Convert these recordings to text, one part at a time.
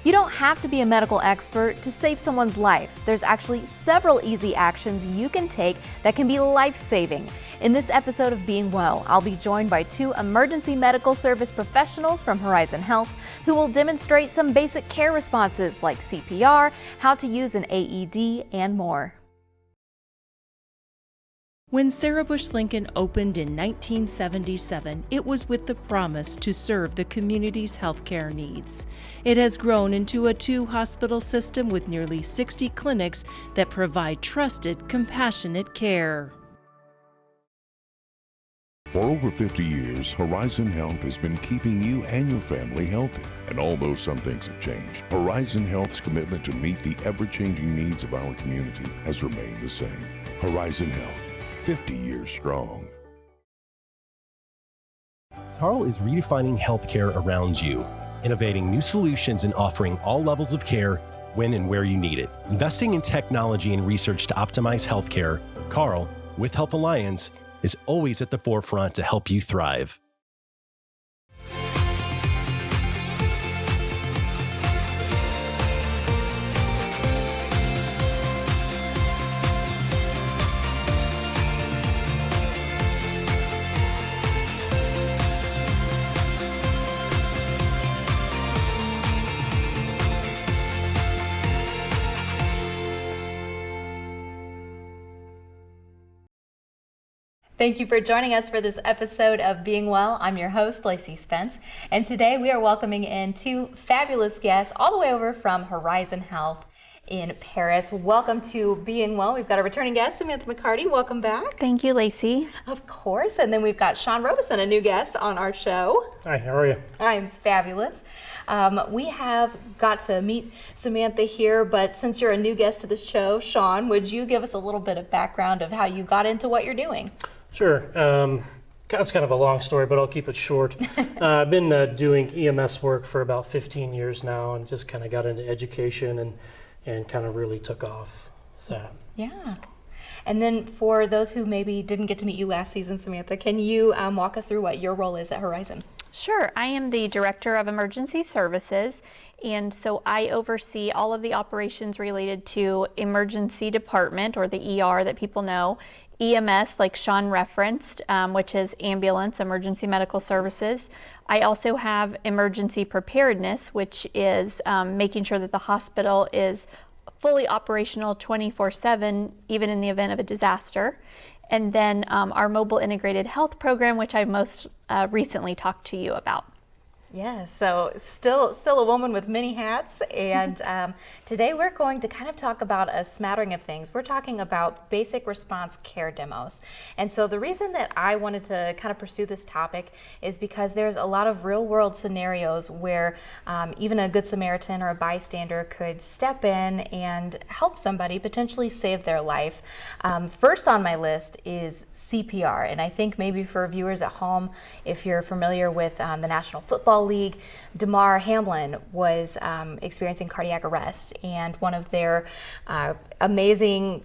You don't have to be a medical expert to save someone's life. There's actually several easy actions you can take that can be life-saving. In this episode of Being Well, I'll be joined by two emergency medical service professionals from Horizon Health who will demonstrate some basic care responses like CPR, how to use an AED, and more. When Sarah Bush Lincoln opened in 1977, it was with the promise to serve the community's healthcare needs. It has grown into a 2-hospital system with nearly 60 clinics that provide trusted, compassionate care. For over 50 years, Horizon Health has been keeping you and your family healthy. And although some things have changed, Horizon Health's commitment to meet the ever-changing needs of our community has remained the same. Horizon Health, 50 years strong. Carle is redefining healthcare around you, innovating new solutions and offering all levels of care when and where you need it. Investing in technology and research to optimize healthcare, Carle, with Health Alliance, is always at the forefront to help you thrive. Thank you for joining us for this episode of Being Well. I'm your host, Lacey Spence, and today we are welcoming in two fabulous guests all the way over from Horizon Health in Paris. Welcome to Being Well. We've got a returning guest, Samantha McCarty. Welcome back. Thank you, Lacey. Of course. And then we've got Sean Robeson, a new guest on our show. Hi, how are you? I'm fabulous. We have got to meet Samantha here, but since you're a new guest to the show, Sean, would you give us a little bit of background of how you got into what you're doing? Sure. That's kind of a long story, but I'll keep it short. I've been doing EMS work for about 15 years now and just kind of got into education and kind of really took off with that. Yeah. And then for those who maybe didn't get to meet you last season, Samantha, can you walk us through what your role is at Horizon? Sure. I am the Director of Emergency Services, and so I oversee all of the operations related to emergency department, or the ER that people know, EMS, like Sean referenced, which is ambulance, emergency medical services. I also have emergency preparedness, which is making sure that the hospital is fully operational 24/7, even in the event of a disaster. And then our mobile integrated health program, which I most recently talked to you about. Yeah, so still a woman with many hats, and today we're going to kind of talk about a smattering of things. We're talking about basic response care demos. And so the reason that I wanted to kind of pursue this topic is because there's a lot of real world scenarios where even a good Samaritan or a bystander could step in and help somebody, potentially save their life. First on my list is CPR, and I think maybe for viewers at home, if you're familiar with the National Football League, Damar Hamlin was experiencing cardiac arrest, and one of their amazing,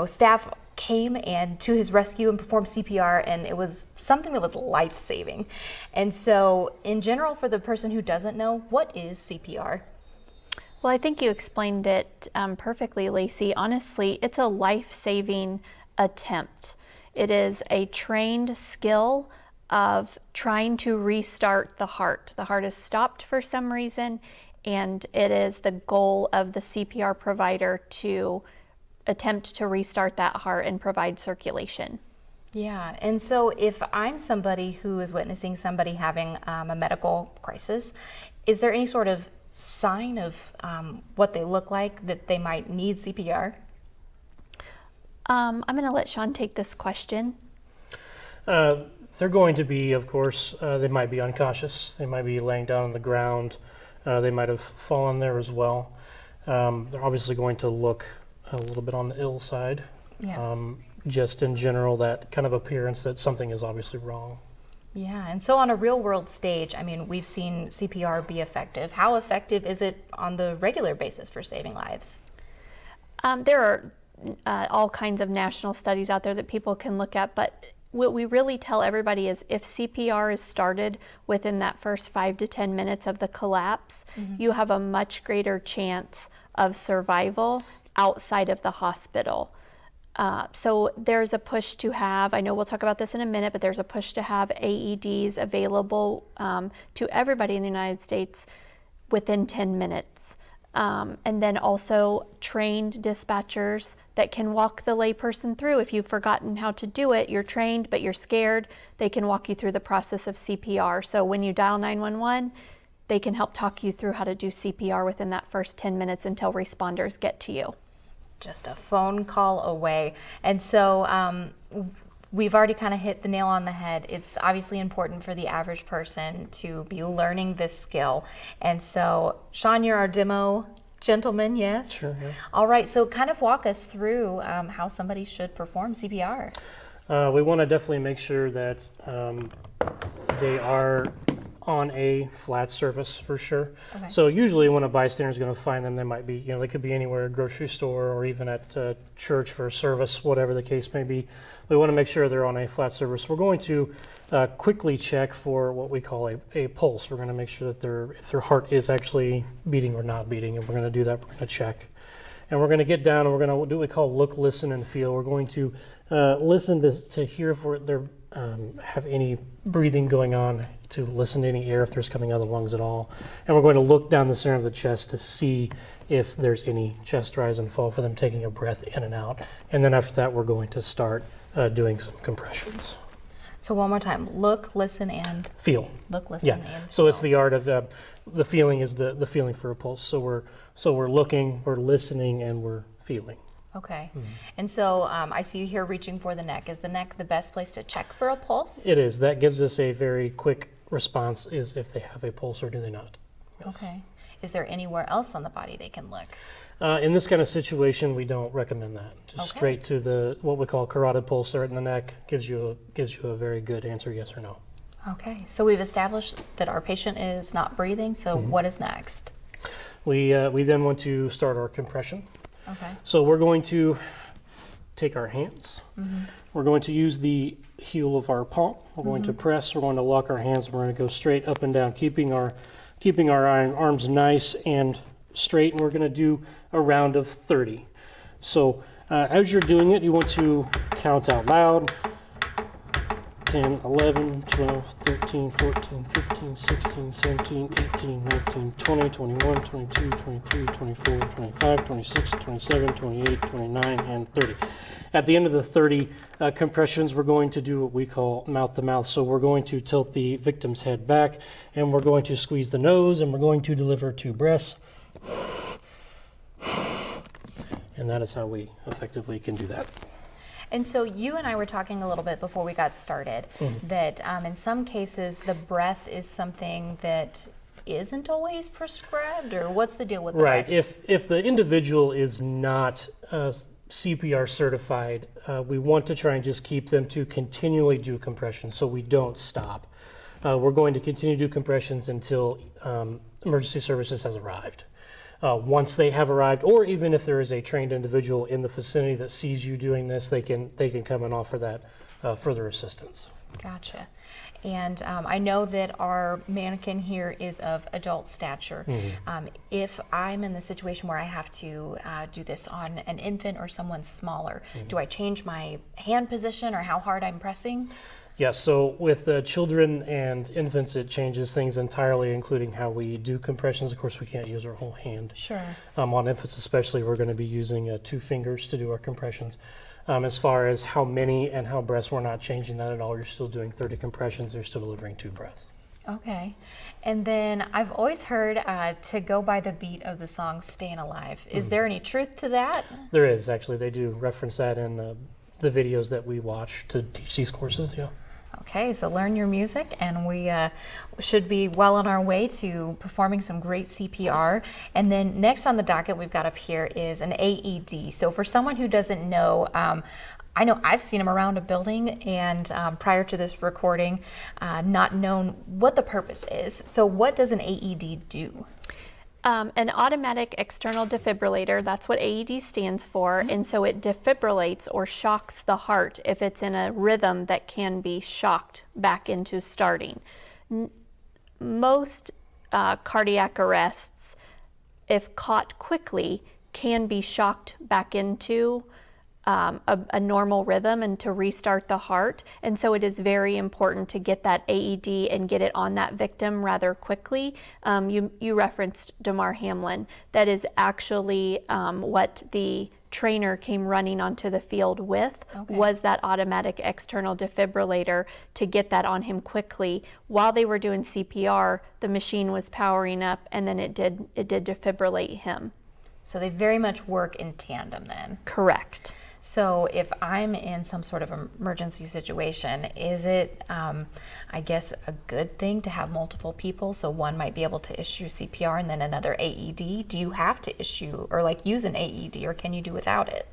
staff came and to his rescue and performed CPR, and it was something that was life-saving. And so, in general, for the person who doesn't know, what is CPR? Well, I think you explained it perfectly, Lacey. Honestly, it's a life-saving attempt. It is a trained skill of trying to restart the heart. The heart is stopped for some reason, and it is the goal of the CPR provider to attempt to restart that heart and provide circulation. Yeah, and so if I'm somebody who is witnessing somebody having a medical crisis, is there any sort of sign of what they look like that they might need CPR? I'm going to let Sean take this question. They're going to be, of course, they might be unconscious. They might be laying down on the ground. They might have fallen there as well. They're obviously going to look a little bit on the ill side. Yeah. Just in general, that kind of appearance that something is obviously wrong. Yeah, and so on a real world stage, I mean, we've seen CPR be effective. How effective is it on the regular basis for saving lives? There are all kinds of national studies out there that people can look at, but what we really tell everybody is if CPR is started within that first 5 to 10 minutes of the collapse, you have a much greater chance of survival outside of the hospital. So there's a push to have, I know we'll talk about this in a minute, but there's a push to have AEDs available to everybody in the United States within 10 minutes. And then also trained dispatchers that can walk the layperson through. If you've forgotten how to do it, you're trained, but you're scared, they can walk you through the process of CPR. So when you dial 911, they can help talk you through how to do CPR within that first 10 minutes until responders get to you. Just a phone call away. And so we've already kind of hit the nail on the head. It's obviously important for the average person to be learning this skill. And so, Sean, you're our demo gentleman, yes? Sure, yeah. All right, so kind of walk us through how somebody should perform CPR. We want to definitely make sure that they are on a flat surface for sure. Okay. So usually when a bystander is going to find them, they might be, they could be anywhere, a grocery store or even at church for a service, whatever the case may be. We want to make sure they're on a flat surface. We're going to quickly check for what we call a pulse. We're going to make sure that if their heart is actually beating or not beating, and we're going to do that. We're going to check. And we're going to get down and we're going to do what we call look, listen, and feel. We're going to listen to hear if they have any breathing going on, to listen to any air if there's coming out of the lungs at all. And we're going to look down the center of the chest to see if there's any chest rise and fall for them taking a breath in and out. And then after that, we're going to start doing some compressions. So one more time, look, listen, and Feel. look, listen, Yeah. and So it's the art of the feeling is the feeling for a pulse. So we're looking, we're listening, and we're feeling. Okay. And so I see you here reaching for the neck. Is the neck the best place to check for a pulse? It is. That gives us a very quick response, is if they have a pulse or do they not. Yes. Okay. Is there anywhere else on the body they can look? In this kind of situation, we don't recommend that. Just Okay. straight to what we call carotid pulse there in the neck gives you a very good answer, yes or no. Okay. So we've established that our patient is not breathing. So what is next? We then want to start our compression. Okay. So we're going to take our hands. We're going to use the heel of our palm. We're going to press. We're going to lock our hands. We're going to go straight up and down, keeping our arms nice and straight. And we're going to do a round of 30. So as you're doing it, you want to count out loud. 10, 11, 12, 13, 14, 15, 16, 17, 18, 19, 20, 21, 22, 23, 24, 25, 26, 27, 28, 29, and 30. At the end of the 30 compressions, we're going to do what we call mouth to mouth. So we're going to tilt the victim's head back, and we're going to squeeze the nose, and we're going to deliver 2 breaths. And that is how we effectively can do that. And so you and I were talking a little bit before we got started that in some cases the breath is something that isn't always prescribed, or what's the deal with the Right. breath? If the individual is not CPR certified, we want to try and just keep them to continually do compressions so we don't stop. We're going to continue to do compressions until emergency services has arrived. Once they have arrived, or even if there is a trained individual in the vicinity that sees you doing this, they can come and offer that further assistance. Gotcha. And I know that our mannequin here is of adult stature. If I'm in the situation where I have to do this on an infant or someone smaller, do I change my hand position or how hard I'm pressing? Yes, so with children and infants, it changes things entirely, including how we do compressions. Of course, we can't use our whole hand. Sure. On infants especially, we're going to be using 2 fingers to do our compressions. As far as how many and how breaths, we're not changing that at all. You're still doing 30 compressions. You're still delivering 2 breaths. Okay. And then I've always heard to go by the beat of the song Staying Alive. Is there any truth to that? There is, actually. They do reference that in the videos that we watch to teach these courses, yeah. Okay, so learn your music, and we should be well on our way to performing some great CPR. And then next on the docket we've got up here is an AED. So for someone who doesn't know, I know I've seen them around a building, and prior to this recording, not known what the purpose is. So what does an AED do? An automatic external defibrillator, that's what AED stands for, and so it defibrillates or shocks the heart if it's in a rhythm that can be shocked back into starting. Most cardiac arrests, if caught quickly, can be shocked back into a normal rhythm and to restart the heart. And so it is very important to get that AED and get it on that victim rather quickly. You referenced Damar Hamlin. That is actually what the trainer came running onto the field with, was that automatic external defibrillator to get that on him quickly. While they were doing CPR, the machine was powering up, and then it did defibrillate him. So they very much work in tandem then. Correct. So if I'm in some sort of emergency situation, is it, I guess, a good thing to have multiple people? So one might be able to issue CPR and then another AED. Do you have to issue or like use an AED, or can you do without it?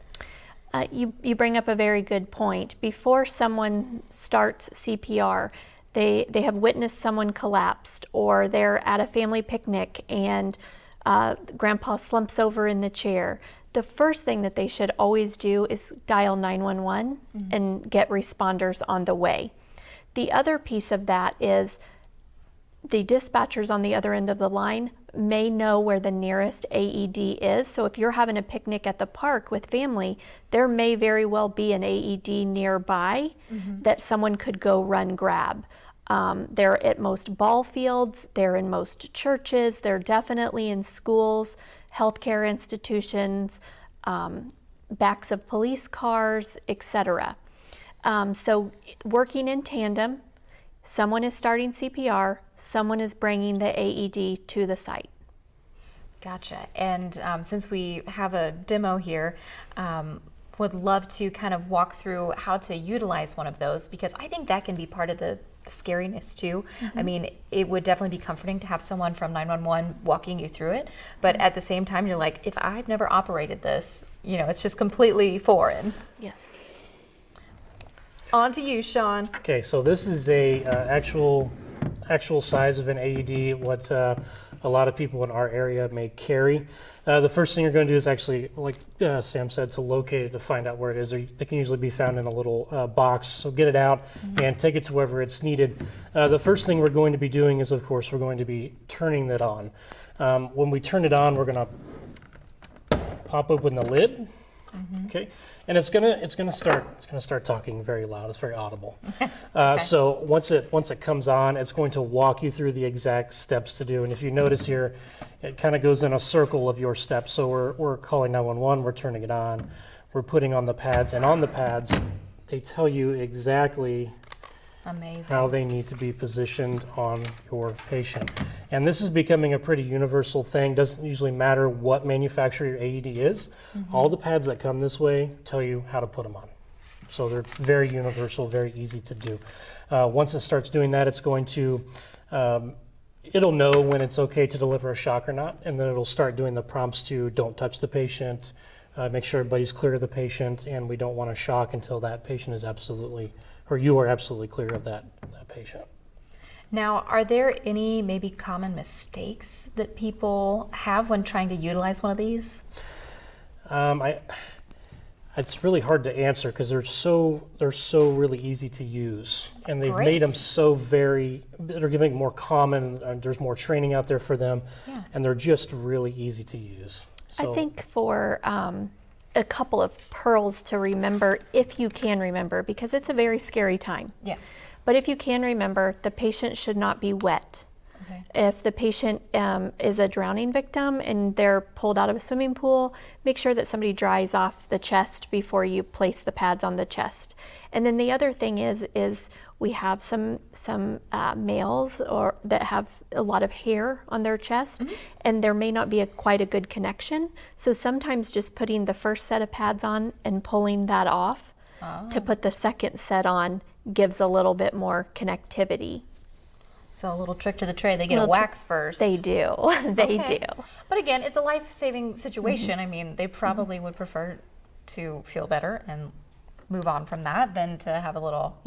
You bring up a very good point. Before someone starts CPR, they have witnessed someone collapsed, or they're at a family picnic and grandpa slumps over in the chair. The first thing that they should always do is dial 911 and get responders on the way. The other piece of that is the dispatchers on the other end of the line may know where the nearest AED is. So if you're having a picnic at the park with family, there may very well be an AED nearby that someone could go run grab. They're at most ball fields, they're in most churches, they're definitely in schools, healthcare institutions, backs of police cars, etc. So working in tandem, someone is starting CPR, someone is bringing the AED to the site. Gotcha. And since we have a demo here, would love to kind of walk through how to utilize one of those, because I think that can be part of the scariness too. I mean, it would definitely be comforting to have someone from 911 walking you through it, but at the same time, you're like, if I've never operated this, you know, it's just completely foreign. Yes. On to you, Sean. Okay, so this is a actual size of an AED, what a lot of people in our area may carry. The first thing you're going to do is actually, like Sam said, to locate it, to find out where it is. They can usually be found in a little box, so get it out and take it to wherever it's needed. The first thing we're going to be doing is, of course, we're going to be turning it on. When we turn it on, we're going to pop open the lid. Okay, and it's gonna start talking very loud. It's very audible. So once it comes on, it's going to walk you through the exact steps to do. And if you notice here, it kind of goes in a circle of your steps. So we're calling 911. We're turning it on. We're putting on the pads, and on the pads, they tell you exactly how they need to be positioned on your patient. And this is becoming a pretty universal thing. Doesn't usually matter what manufacturer your AED is. All the pads that come this way tell you how to put them on. So they're very universal, very easy to do. Once it starts doing that, it's going to, it'll know when it's okay to deliver a shock or not, and then it'll start doing the prompts to don't touch the patient, make sure everybody's clear of the patient, and we don't want to shock until that patient is absolutely, or you are absolutely clear of that patient. Now, are there any maybe common mistakes that people have when trying to utilize one of these? It's really hard to answer because they're so really easy to use, and they've made them so they're giving more common. There's more training out there for them, and they're just really easy to use. So, I think for a couple of pearls to remember, if you can remember, because it's a very scary time. Yeah. But if you can remember, the patient should not be wet. Okay. If the patient is a drowning victim and they're pulled out of a swimming pool, make sure that somebody dries off the chest before you place the pads on the chest. And then the other thing is we have some males or that have a lot of hair on their chest, and there may not be quite a good connection. So sometimes just putting the first set of pads on and pulling that off to put the second set on gives a little bit more connectivity. So a little trick to the trade, they get a wax first. They do, they do. But again, it's a life-saving situation. I mean, they probably would prefer to feel better and move on from that than to have a little,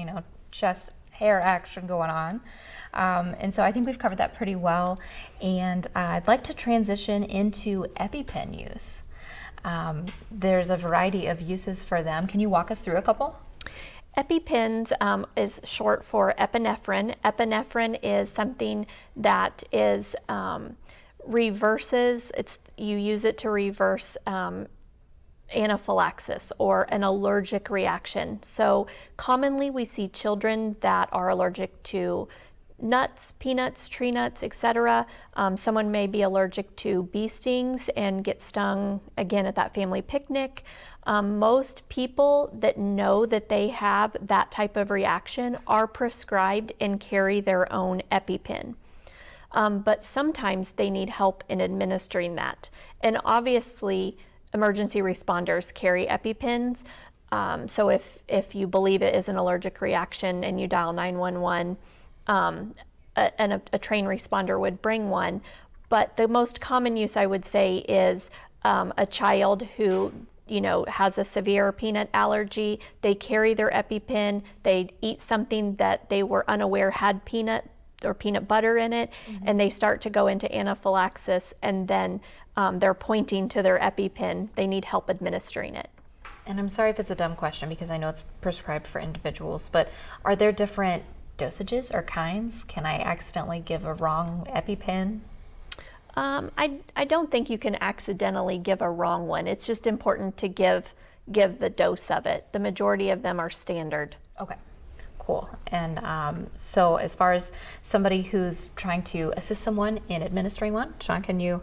chest hair action going on. And so I think we've covered that pretty well. And I'd like to transition into EpiPen use. There's a variety of uses for them. Can you walk us through a couple? EpiPens is short for epinephrine. Epinephrine is something that is reverses. You use it to reverse anaphylaxis or an allergic reaction. So commonly we see children that are allergic to nuts, peanuts, tree nuts, etc. Someone may be allergic to bee stings and get stung again at that family picnic. Most people that know that they have that type of reaction are prescribed and carry their own EpiPen. But sometimes they need help in administering that. And obviously, emergency responders carry EpiPens. So if you believe it is an allergic reaction and you dial 911, a trained responder would bring one. But the most common use, I would say, is a child who has a severe peanut allergy. They carry their EpiPen. They eat something that they were unaware had peanut or peanut butter in it, and they start to go into anaphylaxis, and then they're pointing to their EpiPen. They need help administering it. And I'm sorry if it's a dumb question because I know it's prescribed for individuals, but are there different dosages or kinds? Can I accidentally give a wrong EpiPen? I don't think you can accidentally give a wrong one. It's just important to give the dose of it. The majority of them are standard. Okay, cool. And so as far as somebody who's trying to assist someone in administering one, Sean, can you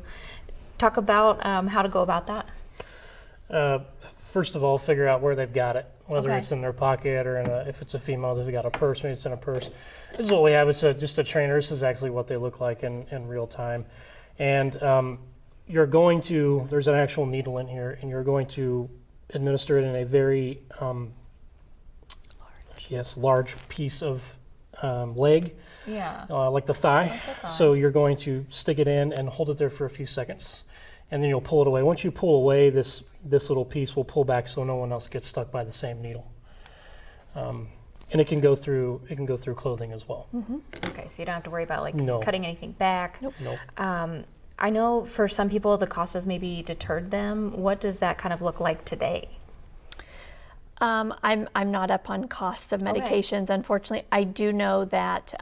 talk about how to go about that? First of all, figure out where they've got it, whether Okay. it's in their pocket or if it's a female, they've got a purse, maybe it's in a purse. This is what we have. It's just a trainer. This is actually what they look like in real time. And there's an actual needle in here, and you're going to administer it in a very large piece of leg, Yeah. like the thigh. Like the thigh. So you're going to stick it in and hold it there for a few seconds, and then you'll pull it away. Once you pull away, this little piece will pull back so no one else gets stuck by the same needle. And it can go through clothing as well. Okay, so you don't have to worry about No. cutting anything back. Nope. I know for some people the cost has maybe deterred them. What does that kind of look like today? I'm not up on costs of medications, unfortunately. I do know that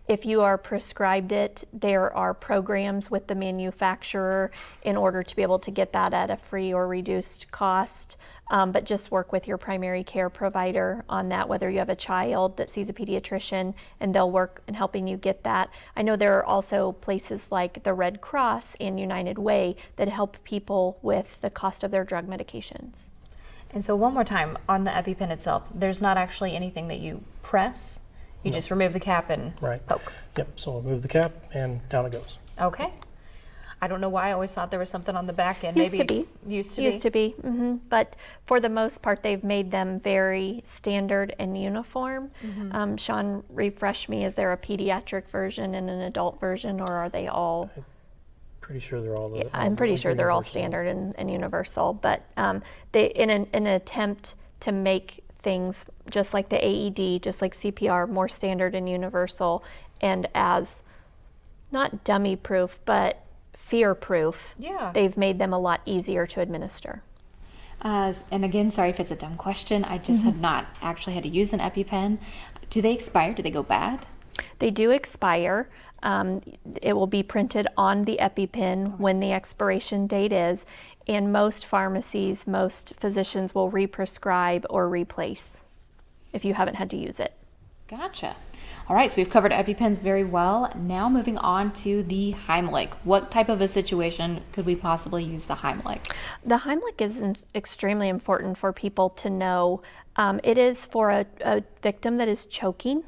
if you are prescribed it, there are programs with the manufacturer in order to be able to get that at a free or reduced cost. But just work with your primary care provider on that, whether you have a child that sees a pediatrician, and they'll work in helping you get that. I know there are also places like the Red Cross and United Way that help people with the cost of their drug medications. And so one more time, on the EpiPen itself, there's not actually anything that you press. You just remove the cap and Right. poke. Yep. So remove the cap and down it goes. Okay. I don't know why I always thought there was something on the back end. Used Maybe to be. Used to be. But for the most part, they've made them very standard and uniform. Sean, refresh me, is there a pediatric version and an adult version, or are they all? Pretty sure they're all. I'm pretty sure they're all universal. standard and universal, but they, in an attempt to make things just like the AED, just like CPR, more standard and universal, and as not dummy proof, but fear proof, Yeah. they've made them a lot easier to administer. And again, sorry if it's a dumb question. I just have not actually had to use an EpiPen. Do they expire? Do they go bad? They do expire. It will be printed on the EpiPen when the expiration date is, and most pharmacies, most physicians will re-prescribe or replace if you haven't had to use it. Gotcha. All right, so we've covered EpiPens very well. Now moving on to the Heimlich. What type of a situation could we possibly use the Heimlich? The Heimlich is extremely important for people to know. It is for a victim that is choking.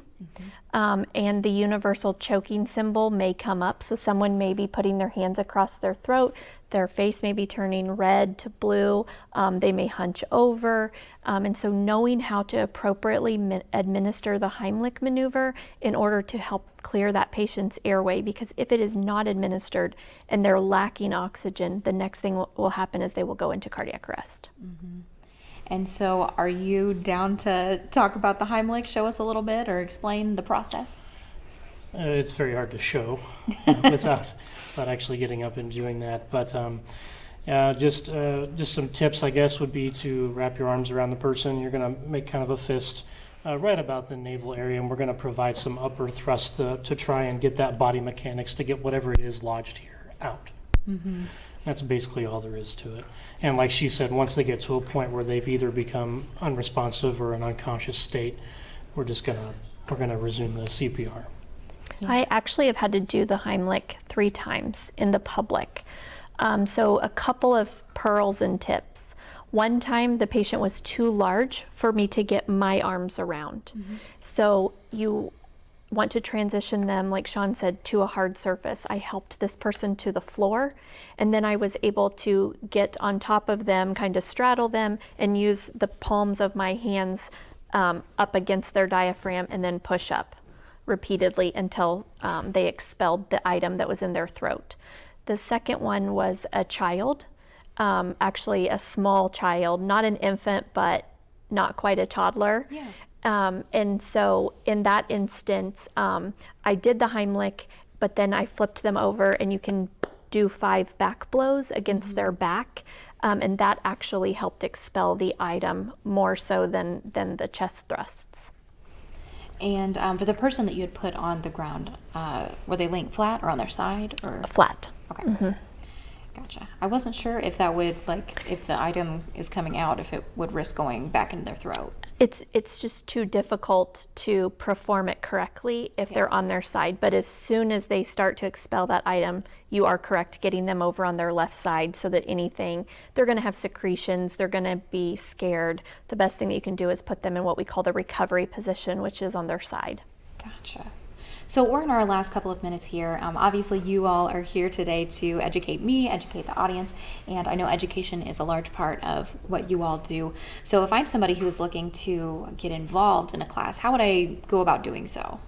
And the universal choking symbol may come up. So someone may be putting their hands across their throat, their face may be turning red to blue, they may hunch over. And so knowing how to appropriately administer the Heimlich maneuver in order to help clear that patient's airway, because if it is not administered and they're lacking oxygen, the next thing will happen is they will go into cardiac arrest. And so are you down to talk about the Heimlich? Show us a little bit or explain the process? It's very hard to show without actually getting up and doing that. But just some tips, I guess, would be to wrap your arms around the person. You're going to make kind of a fist right about the navel area, and we're going to provide some upper thrust to try and get that body mechanics to get whatever it is lodged here out. That's basically all there is to it. And like she said, once they get to a point where they've either become unresponsive or an unconscious state, we're gonna resume the CPR. I actually have had to do the Heimlich 3 times in the public. So a couple of pearls and tips. One time the patient was too large for me to get my arms around. So you want to transition them, like Sean said, to a hard surface. I helped this person to the floor, and then I was able to get on top of them, kind of straddle them, and use the palms of my hands up against their diaphragm and then push up repeatedly until they expelled the item that was in their throat. The second one was a child, actually a small child, not an infant, but not quite a toddler. Yeah. And so in that instance, I did the Heimlich, but then I flipped them over, and you can do 5 back blows against their back. And that actually helped expel the item more so than the chest thrusts. And for the person that you had put on the ground, were they laying flat or on their side or Flat. Okay. Gotcha. I wasn't sure if that would, if the item is coming out, if it would risk going back into their throat. It's just too difficult to perform it correctly if they're on their side. But as soon as they start to expel that item, you are correct, getting them over on their left side so that they're going to have secretions, they're going to be scared. The best thing that you can do is put them in what we call the recovery position, which is on their side. Gotcha. So we're in our last couple of minutes here. Obviously, you all are here today to educate me, educate the audience, and I know education is a large part of what you all do. So if I'm somebody who is looking to get involved in a class, how would I go about doing so?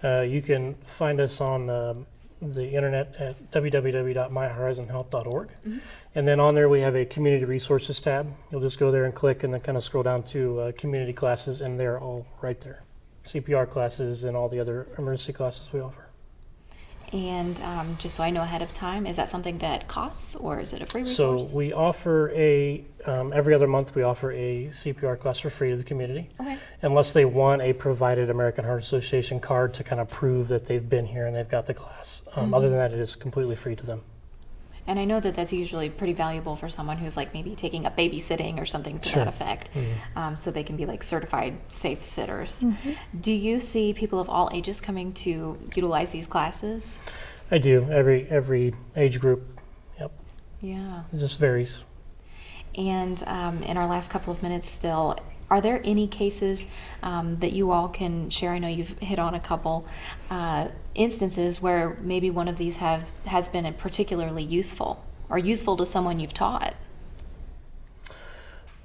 You can find us on the internet at www.myhorizonhealth.org. And then on there we have a community resources tab. You'll just go there and click and then kind of scroll down to community classes, and they're all right there. CPR classes and all the other emergency classes we offer. And just so I know ahead of time, is that something that costs, or is it a free resource? So we offer every other month we offer a CPR class for free to the community. Okay. Unless they want a provided American Heart Association card to kind of prove that they've been here and they've got the class. Other than that, it is completely free to them. And I know that that's usually pretty valuable for someone who's maybe taking up babysitting or something to that effect, so they can be certified safe sitters. Do you see people of all ages coming to utilize these classes? I do. Every age group. Yep. Yeah. It just varies. And in our last couple of minutes still, are there any cases that you all can share? I know you've hit on a couple instances where maybe one of these has been particularly useful or useful to someone you've taught.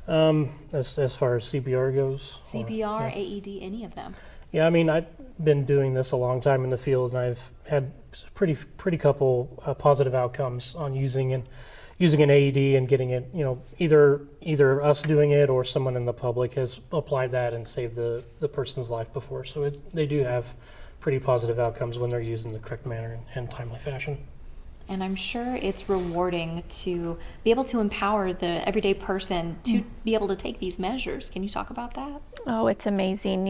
As far as CPR goes? CPR, AED, any of them? Yeah, I mean, I've been doing this a long time in the field, and I've had pretty couple positive outcomes on using an AED and getting it, either us doing it or someone in the public has applied that and saved the person's life before. So they do have pretty positive outcomes when they're used in the correct manner and timely fashion. And I'm sure it's rewarding to be able to empower the everyday person to be able to take these measures. Can you talk about that? Oh, it's amazing.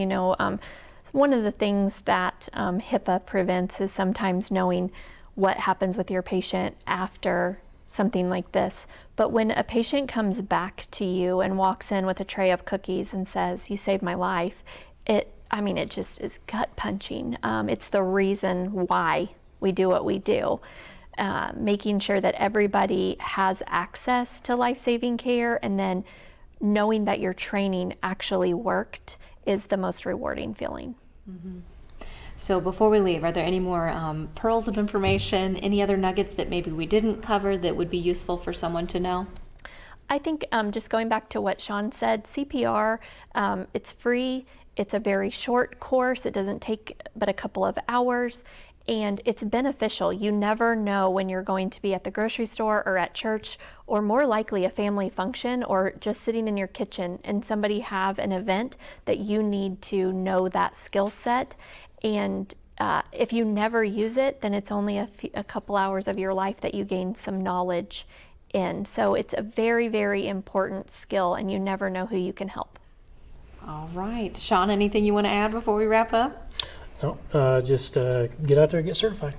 One of the things that HIPAA prevents is sometimes knowing what happens with your patient after something like this. But when a patient comes back to you and walks in with a tray of cookies and says, "You saved my life," it just is gut punching. It's the reason why we do what we do. Making sure that everybody has access to life-saving care, and then knowing that your training actually worked is the most rewarding feeling. So before we leave, are there any more pearls of information, any other nuggets that maybe we didn't cover that would be useful for someone to know? I think just going back to what Sean said, CPR, it's free. It's a very short course. It doesn't take but a couple of hours. and it's beneficial. You never know when you're going to be at the grocery store or at church, or more likely a family function, or just sitting in your kitchen and somebody have an event that you need to know that skill set. And if you never use it, then it's only a couple hours of your life that you gain some knowledge in. So it's a very, very important skill, and you never know who you can help. All right. Sean, anything you want to add before we wrap up? No, just get out there and get certified.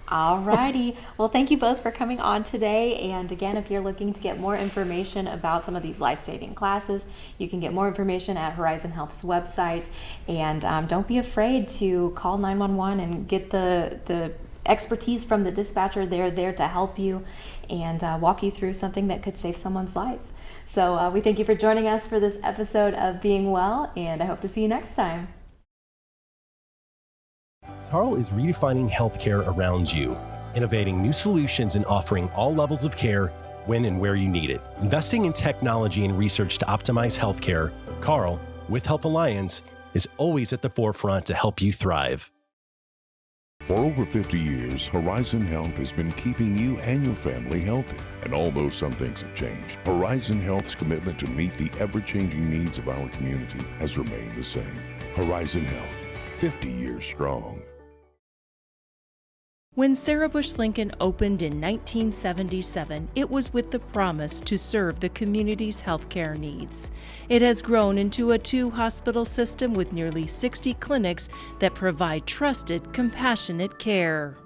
All righty. Well, thank you both for coming on today. And again, if you're looking to get more information about some of these life-saving classes, you can get more information at Horizon Health's website. And don't be afraid to call 911 and get the expertise from the dispatcher. They're there to help you and walk you through something that could save someone's life. So we thank you for joining us for this episode of Being Well, and I hope to see you next time. Carle is redefining healthcare around you, innovating new solutions and offering all levels of care when and where you need it. Investing in technology and research to optimize healthcare, Carle, with Health Alliance, is always at the forefront to help you thrive. For over 50 years, Horizon Health has been keeping you and your family healthy. And although some things have changed, Horizon Health's commitment to meet the ever-changing needs of our community has remained the same. Horizon Health, 50 years strong. When Sarah Bush Lincoln opened in 1977, it was with the promise to serve the community's healthcare needs. It has grown into a 2-hospital system with nearly 60 clinics that provide trusted, compassionate care.